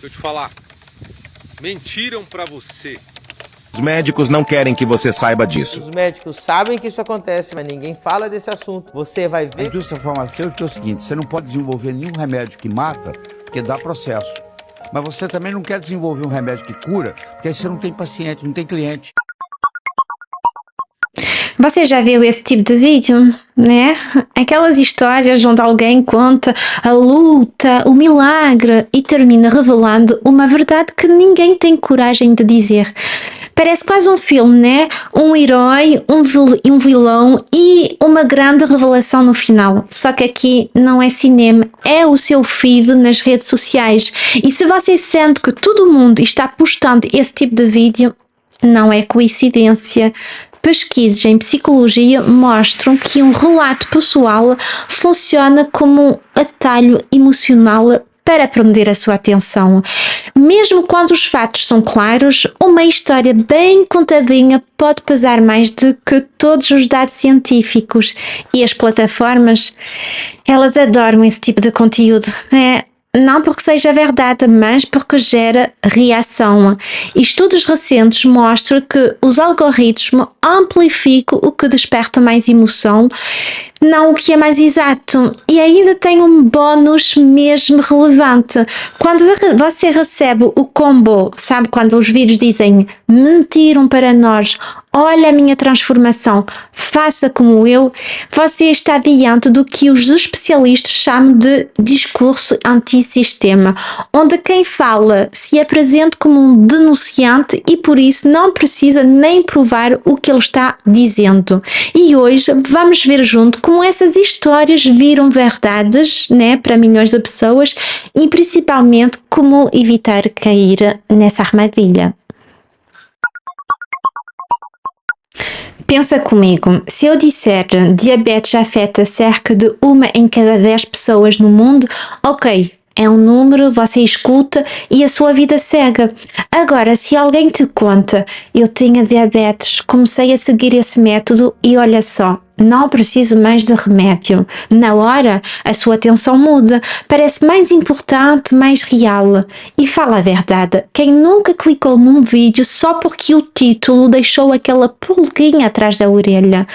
Deixa eu te falar. Mentiram pra você. Os médicos não querem que você saiba disso. Os médicos sabem que isso acontece, mas ninguém fala desse assunto. Você vai A ver... indústria farmacêutica é o seguinte, você não pode desenvolver nenhum remédio que mata, porque dá processo. Mas você também não quer desenvolver um remédio que cura, porque aí você não tem paciente, não tem cliente. Você já viu esse tipo de vídeo, né? Aquelas histórias onde alguém conta a luta, o milagre e termina revelando uma verdade que ninguém tem coragem de dizer. Parece quase um filme, né? Um herói, um vilão e uma grande revelação no final. Só que aqui não é cinema, é o seu feed nas redes sociais. E se você sente que todo mundo está postando esse tipo de vídeo, não é coincidência. Pesquisas em psicologia mostram que um relato pessoal funciona como um atalho emocional para prender a sua atenção. Mesmo quando os fatos são claros, uma história bem contadinha pode pesar mais do que todos os dados científicos. E as plataformas, elas adoram esse tipo de conteúdo. Não porque seja verdade, mas porque gera reação. Estudos recentes mostram que os algoritmos amplificam o que desperta mais emoção, não o que é mais exato. E ainda tem um bônus mesmo relevante. Quando você recebe o combo, sabe quando os vídeos dizem mentiram para nós, olha a minha transformação, faça como eu, você está diante do que os especialistas chamam de discurso antissistema, onde quem fala se apresenta como um denunciante e por isso não precisa nem provar o que ele está dizendo. E hoje vamos ver junto como essas histórias viram verdades, né, para milhões de pessoas e principalmente como evitar cair nessa armadilha. Pensa comigo, se eu disser diabetes afeta cerca de 1 em cada 10 pessoas no mundo, ok, é um número, você escuta e a sua vida segue. Agora, se alguém te conta, eu tinha diabetes, comecei a seguir esse método e olha só, não preciso mais de remédio. Na hora, a sua atenção muda, parece mais importante, mais real. E fala a verdade, quem nunca clicou num vídeo só porque o título deixou aquela pulguinha atrás da orelha?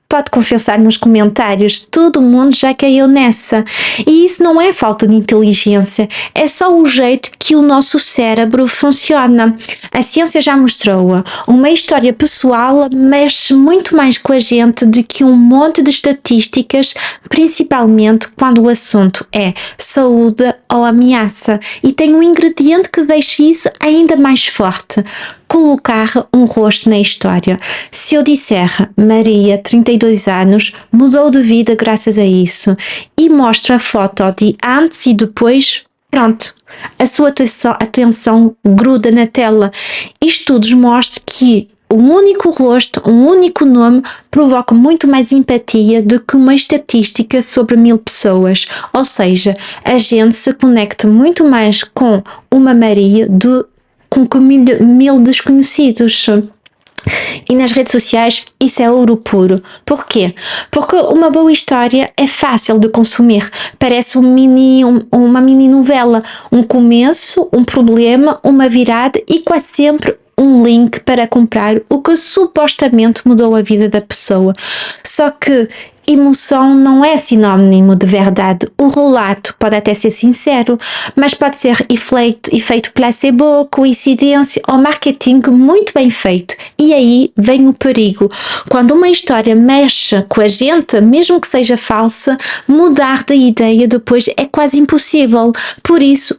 Pode confessar nos comentários, todo mundo já caiu nessa. E isso não é falta de inteligência, é só o jeito que o nosso cérebro funciona. A ciência já mostrou, uma história pessoal mexe muito mais com a gente do que um monte de estatísticas, principalmente quando o assunto é saúde ou ameaça. E tem um ingrediente que deixa isso ainda mais forte: colocar um rosto na história. Se eu disser Maria, 32 anos, mudou de vida graças a isso e mostro a foto de antes e depois, pronto, a sua atenção gruda na tela. Estudos mostram que um único rosto, um único nome provoca muito mais empatia do que uma estatística sobre 1000 pessoas. Ou seja, a gente se conecta muito mais com uma Maria com 1000 desconhecidos. E nas redes sociais isso é ouro puro. Porquê? Porque uma boa história é fácil de consumir. Parece uma mini novela. Um começo, um problema, uma virada e quase sempre um link para comprar o que supostamente mudou a vida da pessoa. Só que emoção não é sinónimo de verdade. O relato pode até ser sincero, mas pode ser efeito placebo, coincidência ou marketing muito bem feito. E aí vem o perigo. Quando uma história mexe com a gente, mesmo que seja falsa, mudar de ideia depois é quase impossível. Por isso,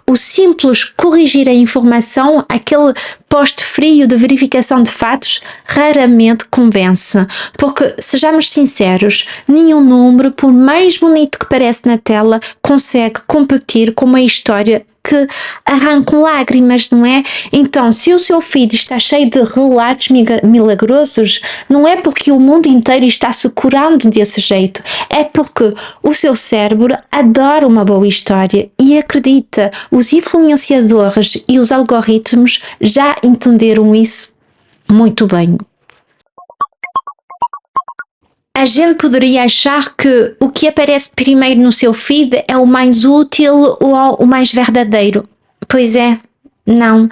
o simples corrigir a informação, aquele post frio de verificação de fatos, raramente convence. Porque, sejamos sinceros, nenhum número, por mais bonito que parece na tela, consegue competir com uma história que arrancam lágrimas, não é? Então, se o seu feed está cheio de relatos milagrosos, não é porque o mundo inteiro está se curando desse jeito, é porque o seu cérebro adora uma boa história e acredita, os influenciadores e os algoritmos já entenderam isso muito bem. A gente poderia achar que o que aparece primeiro no seu feed é o mais útil ou o mais verdadeiro. Pois é. Não.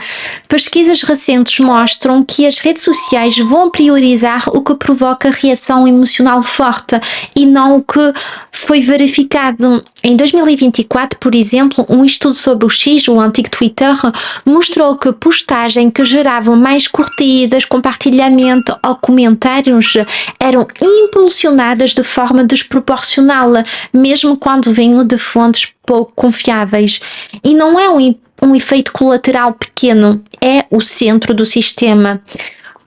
Pesquisas recentes mostram que as redes sociais vão priorizar o que provoca reação emocional forte e não o que foi verificado. Em 2024, por exemplo, um estudo sobre o X, o antigo Twitter, mostrou que postagens que geravam mais curtidas, compartilhamento ou comentários eram impulsionadas de forma desproporcional, mesmo quando vinham de fontes pouco confiáveis. E não é um efeito colateral pequeno, é o centro do sistema.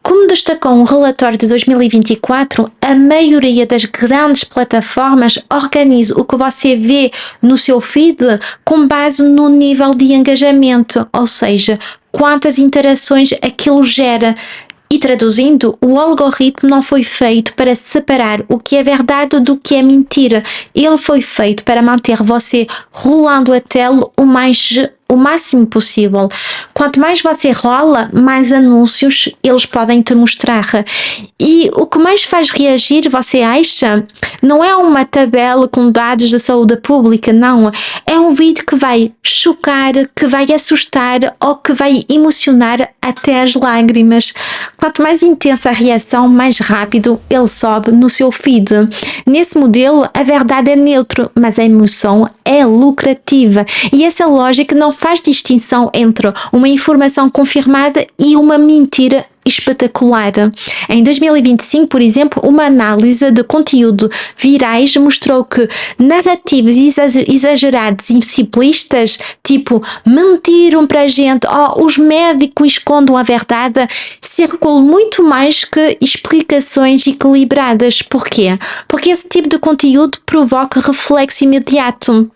Como destacou um relatório de 2024, a maioria das grandes plataformas organiza o que você vê no seu feed com base no nível de engajamento, ou seja, quantas interações aquilo gera. E traduzindo, o algoritmo não foi feito para separar o que é verdade do que é mentira. Ele foi feito para manter você rolando a tela o máximo possível. Quanto mais você rola, mais anúncios eles podem te mostrar. E o que mais faz reagir, você acha? Não é uma tabela com dados da saúde pública, não. É um vídeo que vai chocar, que vai assustar ou que vai emocionar até as lágrimas. Quanto mais intensa a reação, mais rápido ele sobe no seu feed. Nesse modelo, a verdade é neutra, mas a emoção é lucrativa. E essa lógica não faz distinção entre uma informação confirmada e uma mentira espetacular. Em 2025, por exemplo, uma análise de conteúdo virais mostrou que narrativas exageradas e simplistas, tipo mentiram para a gente ou os médicos escondem a verdade, circulam muito mais que explicações equilibradas. Porquê? Porque esse tipo de conteúdo provoca reflexo imediato.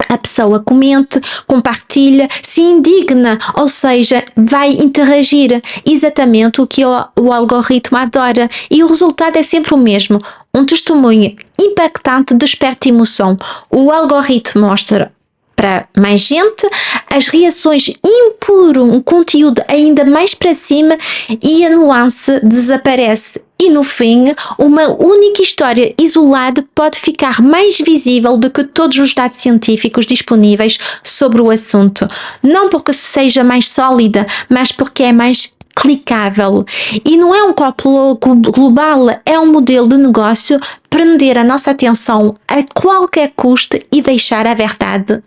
A pessoa comente, compartilha, se indigna, ou seja, vai interagir, exatamente o que o algoritmo adora, e o resultado é sempre o mesmo. Um testemunho impactante desperta emoção. O algoritmo mostra para mais gente, as reações impuram um conteúdo ainda mais para cima e a nuance desaparece. E no fim, uma única história isolada pode ficar mais visível do que todos os dados científicos disponíveis sobre o assunto. Não porque seja mais sólida, mas porque é mais clicável. E não é um copo global, é um modelo de negócio prender a nossa atenção a qualquer custo e deixar a verdade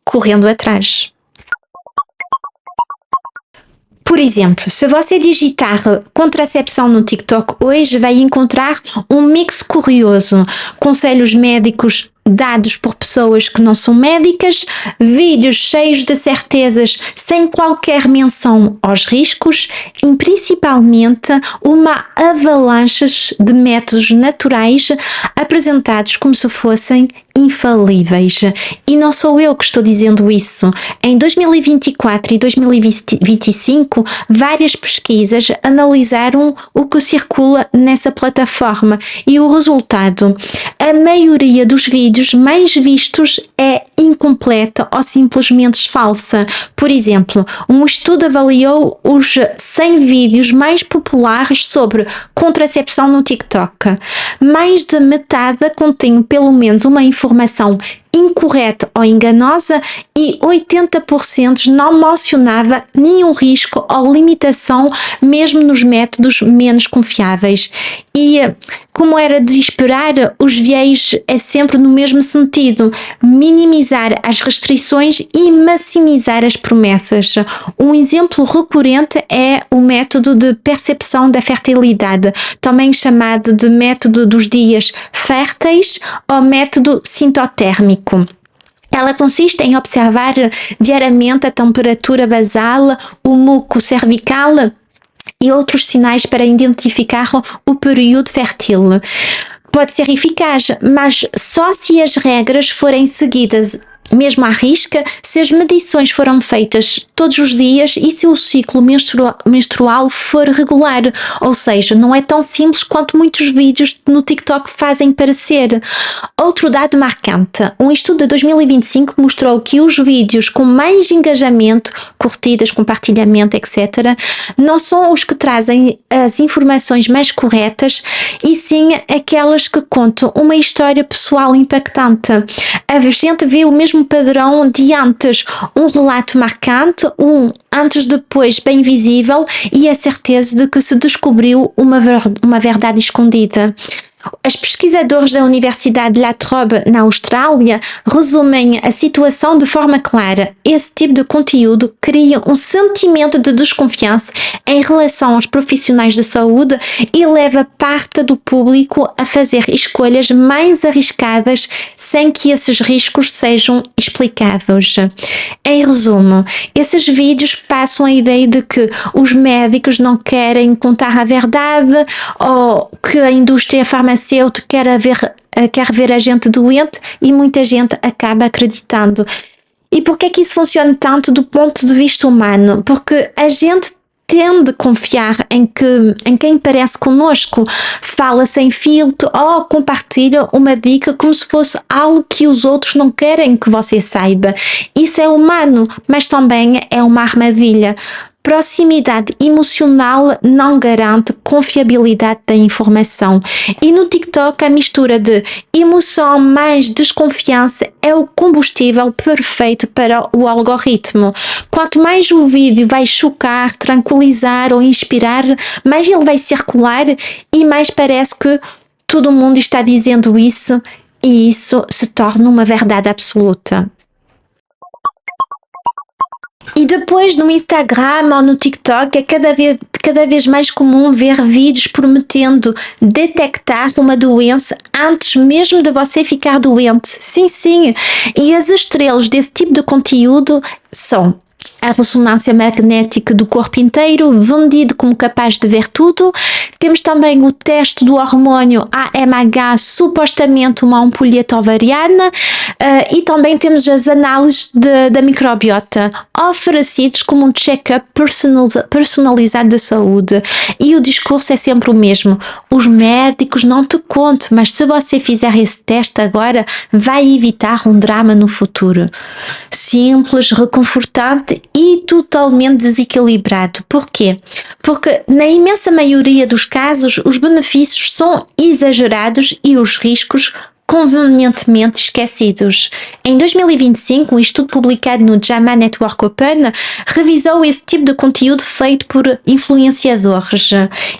correndo atrás. Por exemplo, se você digitar contracepção no TikTok hoje, vai encontrar um mix curioso, conselhos médicos dados por pessoas que não são médicas, vídeos cheios de certezas sem qualquer menção aos riscos e principalmente uma avalanche de métodos naturais apresentados como se fossem infalíveis. E não sou eu que estou dizendo isso. Em 2024 e 2025, várias pesquisas analisaram o que circula nessa plataforma e o resultado, a maioria dos vídeos mais vistos é incompleta ou simplesmente falsa. Por exemplo, um estudo avaliou os 100 vídeos mais populares sobre contracepção no TikTok. Mais de metade continham pelo menos uma informação incorreta ou enganosa e 80% não mencionava nenhum risco ou limitação mesmo nos métodos menos confiáveis. E, como era de esperar, os viés é sempre no mesmo sentido, minimizar as restrições e maximizar as promessas. Um exemplo recorrente é o método de percepção da fertilidade, também chamado de método dos dias férteis ou método sintotérmico. Ela consiste em observar diariamente a temperatura basal, o muco cervical e outros sinais para identificar o período fértil. Pode ser eficaz, mas só se as regras forem seguidas mesmo à risca, se as medições foram feitas todos os dias e se o ciclo menstrual for regular, ou seja, não é tão simples quanto muitos vídeos no TikTok fazem parecer. Outro dado marcante, um estudo de 2025 mostrou que os vídeos com mais engajamento, curtidas, compartilhamento, etc., não são os que trazem as informações mais corretas, e sim aquelas que contam uma história pessoal impactante. a gente vê o mesmo padrão de antes, um relato marcante, um antes-depois bem visível e a certeza de que se descobriu uma verdade escondida. Os pesquisadores da Universidade de La Trobe, na Austrália, resumem a situação de forma clara. Esse tipo de conteúdo cria um sentimento de desconfiança em relação aos profissionais de saúde e leva parte do público a fazer escolhas mais arriscadas sem que esses riscos sejam explicados. Em resumo, esses vídeos passam a ideia de que os médicos não querem contar a verdade ou que a indústria farmacêutica quer ver a gente doente e muita gente acaba acreditando. E por que é que isso funciona tanto do ponto de vista humano? Porque a gente tende a confiar em quem parece connosco, fala sem filtro ou compartilha uma dica como se fosse algo que os outros não querem que você saiba. Isso é humano, mas também é uma armadilha. Proximidade emocional não garante confiabilidade da informação. E no TikTok a mistura de emoção mais desconfiança é o combustível perfeito para o algoritmo. Quanto mais o vídeo vai chocar, tranquilizar ou inspirar, mais ele vai circular e mais parece que todo mundo está dizendo isso e isso se torna uma verdade absoluta. E depois no Instagram ou no TikTok é cada vez mais comum ver vídeos prometendo detectar uma doença antes mesmo de você ficar doente. Sim. E as estrelas desse tipo de conteúdo são a ressonância magnética do corpo inteiro, vendido como capaz de ver tudo. Temos também o teste do hormônio AMH, supostamente uma ampulheta ovariana, e também temos as análises da microbiota, oferecidos como um check-up personalizado de saúde. E o discurso é sempre o mesmo: os médicos não te contam, mas se você fizer esse teste agora, vai evitar um drama no futuro. Simples, reconfortante e totalmente desequilibrado. Porquê? Porque na imensa maioria dos casos os benefícios são exagerados e os riscos convenientemente esquecidos. Em 2025, um estudo publicado no JAMA Network Open revisou esse tipo de conteúdo feito por influenciadores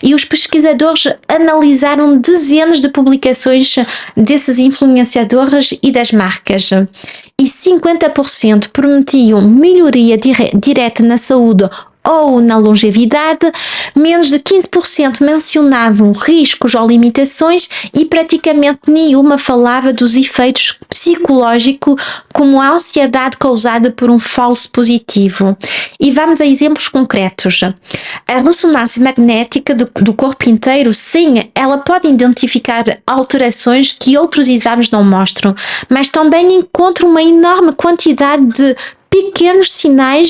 e os pesquisadores analisaram dezenas de publicações desses influenciadores e das marcas. E 50% prometiam melhoria direta na saúde ou na longevidade, menos de 15% mencionavam riscos ou limitações e praticamente nenhuma falava dos efeitos psicológicos, como a ansiedade causada por um falso positivo. E vamos a exemplos concretos. A ressonância magnética do corpo inteiro, sim, ela pode identificar alterações que outros exames não mostram, mas também encontra uma enorme quantidade de pequenos sinais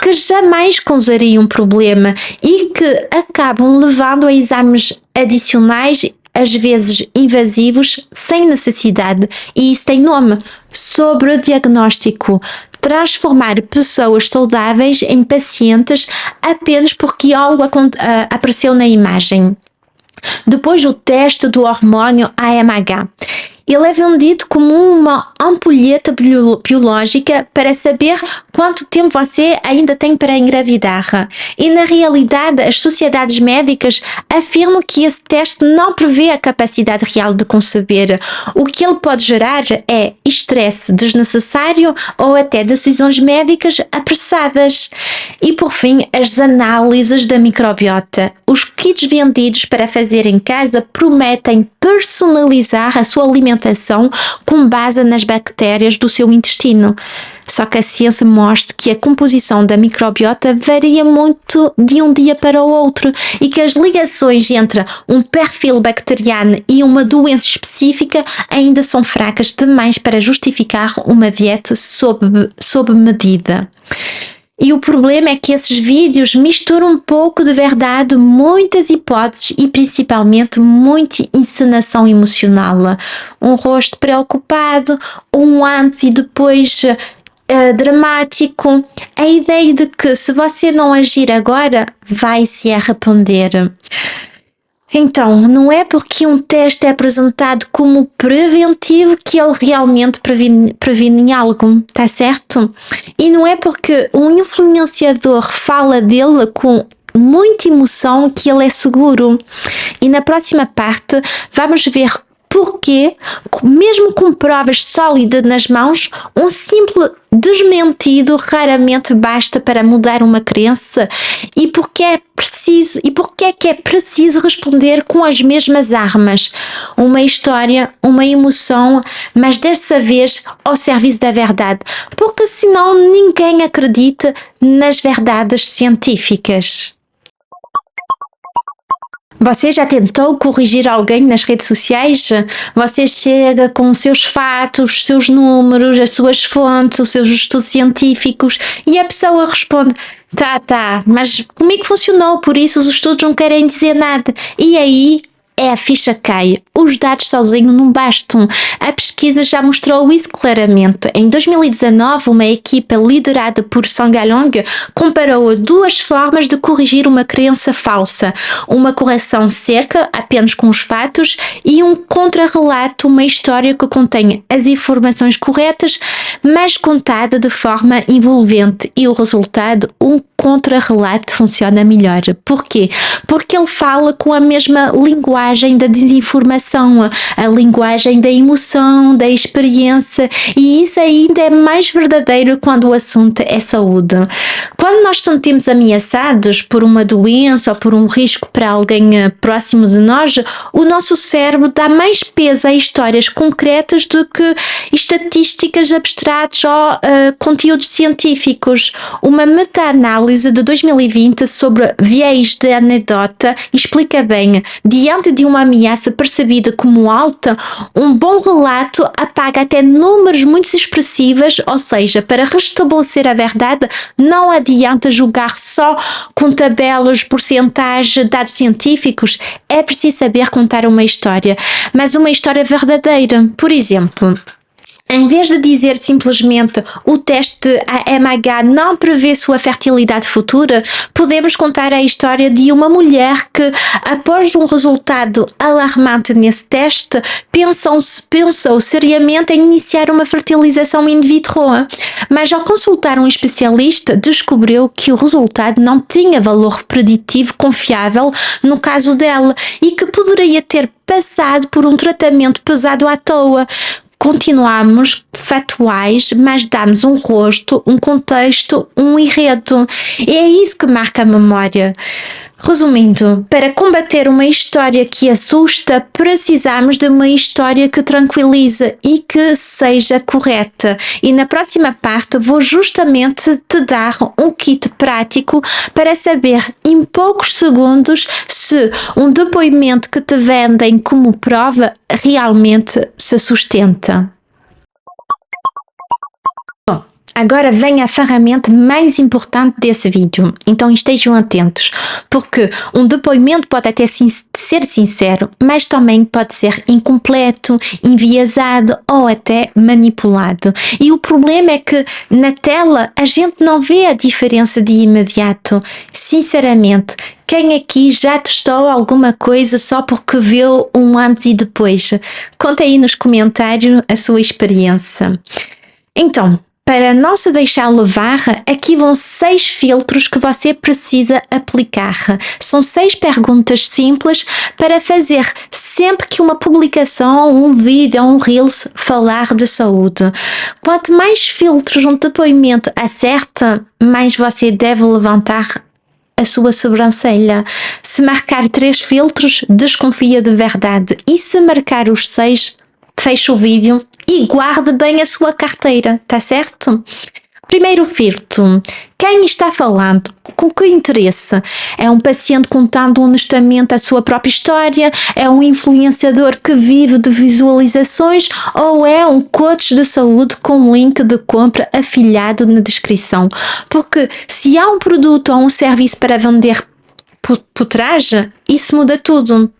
que jamais causariam problema e que acabam levando a exames adicionais, às vezes invasivos, sem necessidade. E isso tem nome: sobrediagnóstico. Transformar pessoas saudáveis em pacientes apenas porque algo apareceu na imagem. Depois, o teste do hormônio AMH. Ele é vendido como uma ampulheta biológica para saber quanto tempo você ainda tem para engravidar. E na realidade, as sociedades médicas afirmam que esse teste não prevê a capacidade real de conceber. O que ele pode gerar é estresse desnecessário ou até decisões médicas apressadas. E por fim, as análises da microbiota. Os kits vendidos para fazer em casa prometem personalizar a sua alimentação com base nas bactérias do seu intestino. Só que a ciência mostra que a composição da microbiota varia muito de um dia para o outro e que as ligações entre um perfil bacteriano e uma doença específica ainda são fracas demais para justificar uma dieta sob medida. E o problema é que esses vídeos misturam um pouco de verdade, muitas hipóteses e principalmente muita encenação emocional. Um rosto preocupado, um antes e depois dramático. A ideia de que se você não agir agora, vai se arrepender. Então, não é porque um teste é apresentado como preventivo que ele realmente previne algo, tá certo? E não é porque um influenciador fala dele com muita emoção que ele é seguro. E na próxima parte vamos ver porque, mesmo com provas sólidas nas mãos, um simples desmentido raramente basta para mudar uma crença e porque é preciso responder com as mesmas armas. Uma história, uma emoção, mas dessa vez ao serviço da verdade, porque senão ninguém acredita nas verdades científicas. Você já tentou corrigir alguém nas redes sociais? Você chega com os seus fatos, os seus números, as suas fontes, os seus estudos científicos e a pessoa responde: tá, mas comigo funcionou, por isso os estudos não querem dizer nada. E aí a ficha cai. Os dados sozinhos não bastam. A pesquisa já mostrou isso claramente. Em 2019, uma equipa liderada por Sangalong comparou duas formas de corrigir uma crença falsa. Uma correção seca, apenas com os fatos, e um contra-relato, uma história que contém as informações corretas, mas contada de forma envolvente. E o resultado, um contra-relato, funciona melhor. Porquê? Porque ele fala com a mesma linguagem da desinformação, a linguagem da emoção, da experiência, e isso ainda é mais verdadeiro quando o assunto é saúde. Quando nós sentimos ameaçados por uma doença ou por um risco para alguém próximo de nós, o nosso cérebro dá mais peso a histórias concretas do que estatísticas abstratas ou conteúdos científicos. Uma meta-análise de 2020 sobre viés de anedota explica bem: diante de uma ameaça percebida como alta, um bom relato apaga até números muito expressivos, ou seja, para restabelecer a verdade, não adianta julgar só com tabelas, porcentagem, dados científicos, é preciso saber contar uma história, mas uma história verdadeira. Por exemplo, em vez de dizer simplesmente o teste AMH não prevê sua fertilidade futura, podemos contar a história de uma mulher que, após um resultado alarmante nesse teste, pensou seriamente em iniciar uma fertilização in vitro, mas ao consultar um especialista, descobriu que o resultado não tinha valor preditivo confiável no caso dela e que poderia ter passado por um tratamento pesado à toa. Continuamos factuais, mas damos um rosto, um contexto, um enredo. E é isso que marca a memória. Resumindo, para combater uma história que assusta, precisamos de uma história que tranquiliza e que seja correta. E na próxima parte vou justamente te dar um kit prático para saber em poucos segundos se um depoimento que te vendem como prova realmente se sustenta. Agora vem a ferramenta mais importante desse vídeo, então estejam atentos, porque um depoimento pode até ser sincero, mas também pode ser incompleto, enviesado ou até manipulado. E o problema é que na tela a gente não vê a diferença de imediato. Sinceramente, quem aqui já testou alguma coisa só porque viu um antes e depois? Conta aí nos comentários a sua experiência. Então, para não se deixar levar, aqui vão 6 filtros que você precisa aplicar. São 6 perguntas simples para fazer sempre que uma publicação, um vídeo ou um Reels falar de saúde. Quanto mais filtros um depoimento acerta, mais você deve levantar a sua sobrancelha. Se marcar 3 filtros, desconfia de verdade. E se marcar os 6, fecha o vídeo e guarde bem a sua carteira, tá certo? Primeiro filtro: quem está falando? Com que interesse? É um paciente contando honestamente a sua própria história? É um influenciador que vive de visualizações? Ou é um coach de saúde com link de compra afiliado na descrição? Porque se há um produto ou um serviço para vender por trás, isso muda tudo.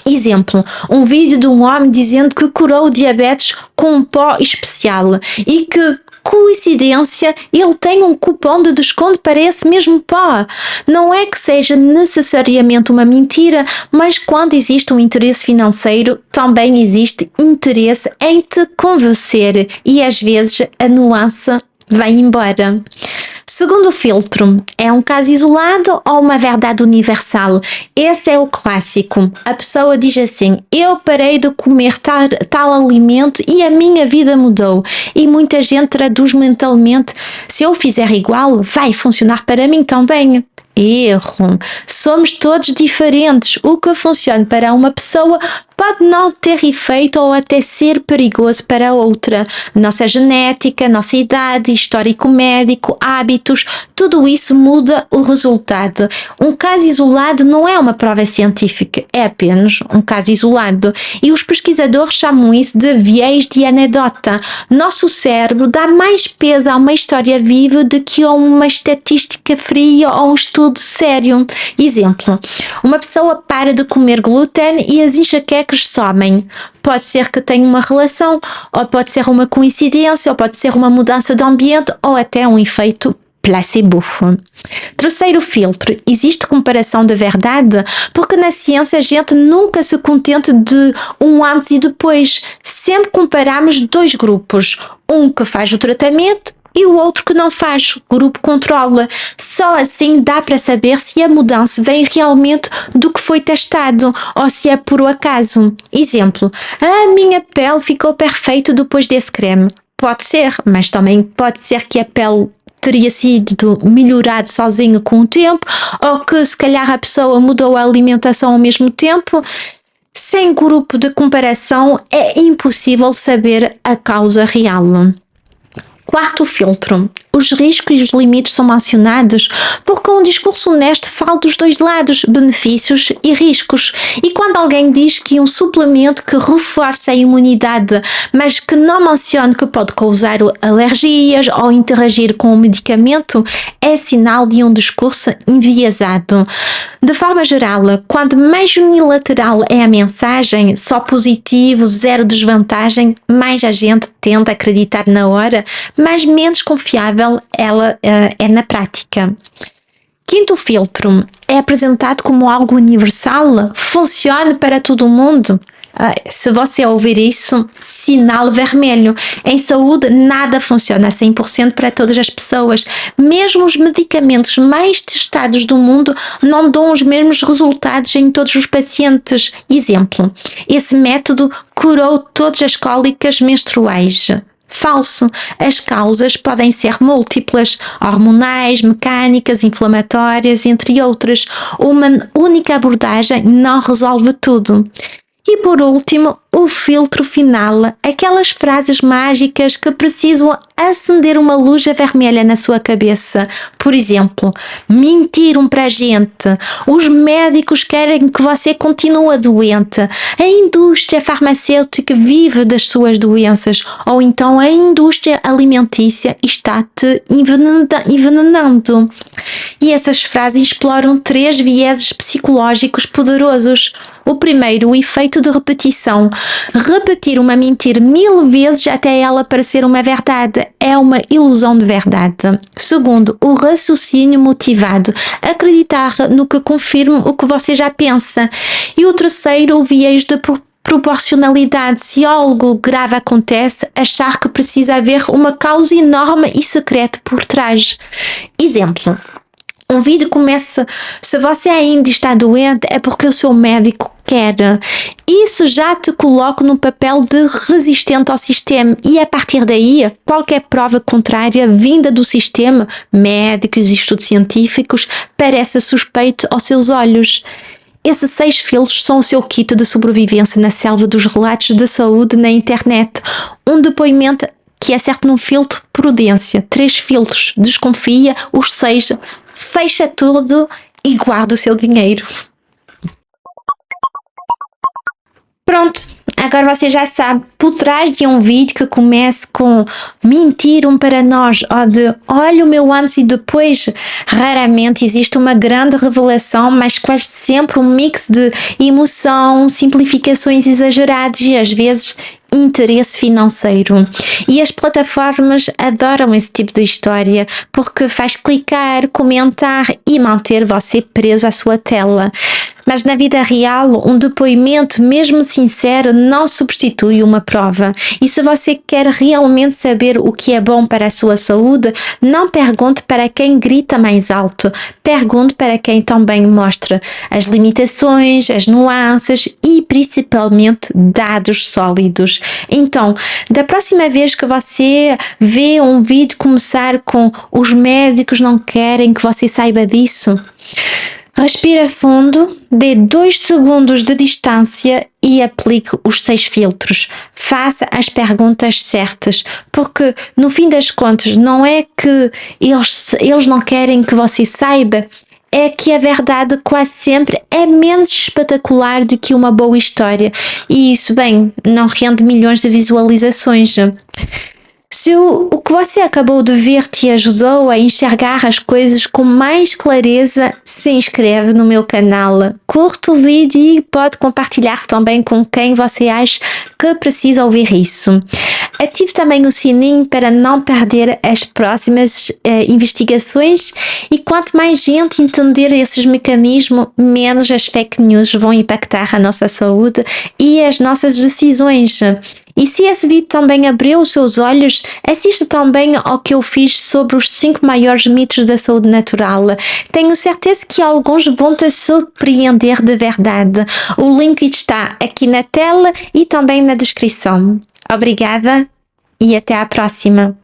Exemplo, um vídeo de um homem dizendo que curou o diabetes com um pó especial e que coincidência, ele tem um cupom de desconto para esse mesmo pó. Não é que seja necessariamente uma mentira, mas quando existe um interesse financeiro, também existe interesse em te convencer e às vezes a nuance vai embora. Segundo filtro, é um caso isolado ou uma verdade universal? Esse é o clássico. A pessoa diz assim: eu parei de comer tal alimento e a minha vida mudou. E muita gente traduz mentalmente: se eu fizer igual, vai funcionar para mim também. Erro. Somos todos diferentes. O que funciona para uma pessoa pode não ter efeito ou até ser perigoso para outra. Nossa genética, nossa idade, histórico médico, hábitos, tudo isso muda o resultado. Um caso isolado não é uma prova científica, é apenas um caso isolado. E os pesquisadores chamam isso de viés de anedota. Nosso cérebro dá mais peso a uma história viva do que a uma estatística fria ou um estudo sério. Exemplo: uma pessoa para de comer glúten e as enxaquecas somem. Pode ser que tenha uma relação, ou pode ser uma coincidência, ou pode ser uma mudança de ambiente, ou até um efeito placebo. Terceiro filtro: existe comparação de verdade? Porque na ciência a gente nunca se contenta de um antes e depois. Sempre comparamos dois grupos, um que faz o tratamento e o outro que não faz, grupo controla. Só assim dá para saber se a mudança vem realmente do que foi testado ou se é por acaso. Exemplo: a minha pele ficou perfeita depois desse creme. Pode ser, mas também pode ser que a pele teria sido melhorado sozinho com o tempo, ou que se calhar a pessoa mudou a alimentação ao mesmo tempo. Sem grupo de comparação é impossível saber a causa real. Quarto filtro: os riscos e os limites são mencionados porque um discurso honesto fala dos dois lados, benefícios e riscos. E quando alguém diz que um suplemento que reforça a imunidade, mas que não menciona que pode causar alergias ou interagir com o medicamento, é sinal de um discurso enviesado. De forma geral, quanto mais unilateral é a mensagem, só positivo, zero desvantagem, mais a gente tende a acreditar na hora, mas menos confiável ela é na prática. Quinto filtro: é apresentado como algo universal? Funciona para todo mundo? Se você ouvir isso, sinal vermelho. Em saúde, nada funciona a 100% para todas as pessoas. Mesmo os medicamentos mais testados do mundo não dão os mesmos resultados em todos os pacientes. Exemplo: esse método curou todas as cólicas menstruais. Falso. As causas podem ser múltiplas, hormonais, mecânicas, inflamatórias, entre outras. Uma única abordagem não resolve tudo. E por último, o filtro final, aquelas frases mágicas que precisam acender uma luz vermelha na sua cabeça. Por exemplo: mentiram para a gente, os médicos querem que você continue doente, a indústria farmacêutica vive das suas doenças, ou então a indústria alimentícia está te envenenando. E essas frases exploram 3 vieses psicológicos poderosos. O primeiro, o efeito de repetição. Repetir uma mentira 1000 vezes até ela parecer uma verdade é uma ilusão de verdade. Segundo, o raciocínio motivado. Acreditar no que confirma o que você já pensa. E o terceiro, o viés de proporcionalidade. Se algo grave acontece, achar que precisa haver uma causa enorme e secreta por trás. Exemplo: um vídeo começa: se você ainda está doente é porque o seu médico quer. Isso já te coloca no papel de resistente ao sistema e a partir daí qualquer prova contrária vinda do sistema, médicos e estudos científicos, parece suspeito aos seus olhos. Esses 6 filtros são o seu kit de sobrevivência na selva dos relatos de saúde na internet. Um depoimento que é certo num filtro: prudência. 3 filtros: desconfia. Os 6: fecha tudo e guarda o seu dinheiro. Pronto, agora você já sabe, por trás de um vídeo que comece com mentiram para nós ou de olha o meu antes e depois, raramente existe uma grande revelação, mas quase sempre um mix de emoção, simplificações exageradas e às vezes interesse financeiro. E as plataformas adoram esse tipo de história porque faz clicar, comentar e manter você preso à sua tela. Mas na vida real, um depoimento, mesmo sincero, não substitui uma prova. E se você quer realmente saber o que é bom para a sua saúde, não pergunte para quem grita mais alto. Pergunte para quem também mostra as limitações, as nuances e principalmente dados sólidos. Então, da próxima vez que você vê um vídeo começar com "os médicos não querem que você saiba disso", respira fundo, dê 2 segundos de distância e aplique os 6 filtros. Faça as perguntas certas, porque no fim das contas não é que eles não querem que você saiba, é que a verdade quase sempre é menos espetacular do que uma boa história. E isso, bem, não rende milhões de visualizações. Se o que você acabou de ver te ajudou a enxergar as coisas com mais clareza, se inscreve no meu canal, curta o vídeo e pode compartilhar também com quem você acha que precisa ouvir isso. Ative também o sininho para não perder as próximas investigações, e quanto mais gente entender esses mecanismos, menos as fake news vão impactar a nossa saúde e as nossas decisões. E se esse vídeo também abriu os seus olhos, assista também ao que eu fiz sobre os 5 maiores mitos da saúde natural. Tenho certeza que alguns vão te surpreender de verdade. O link está aqui na tela e também na descrição. Obrigada e até à próxima.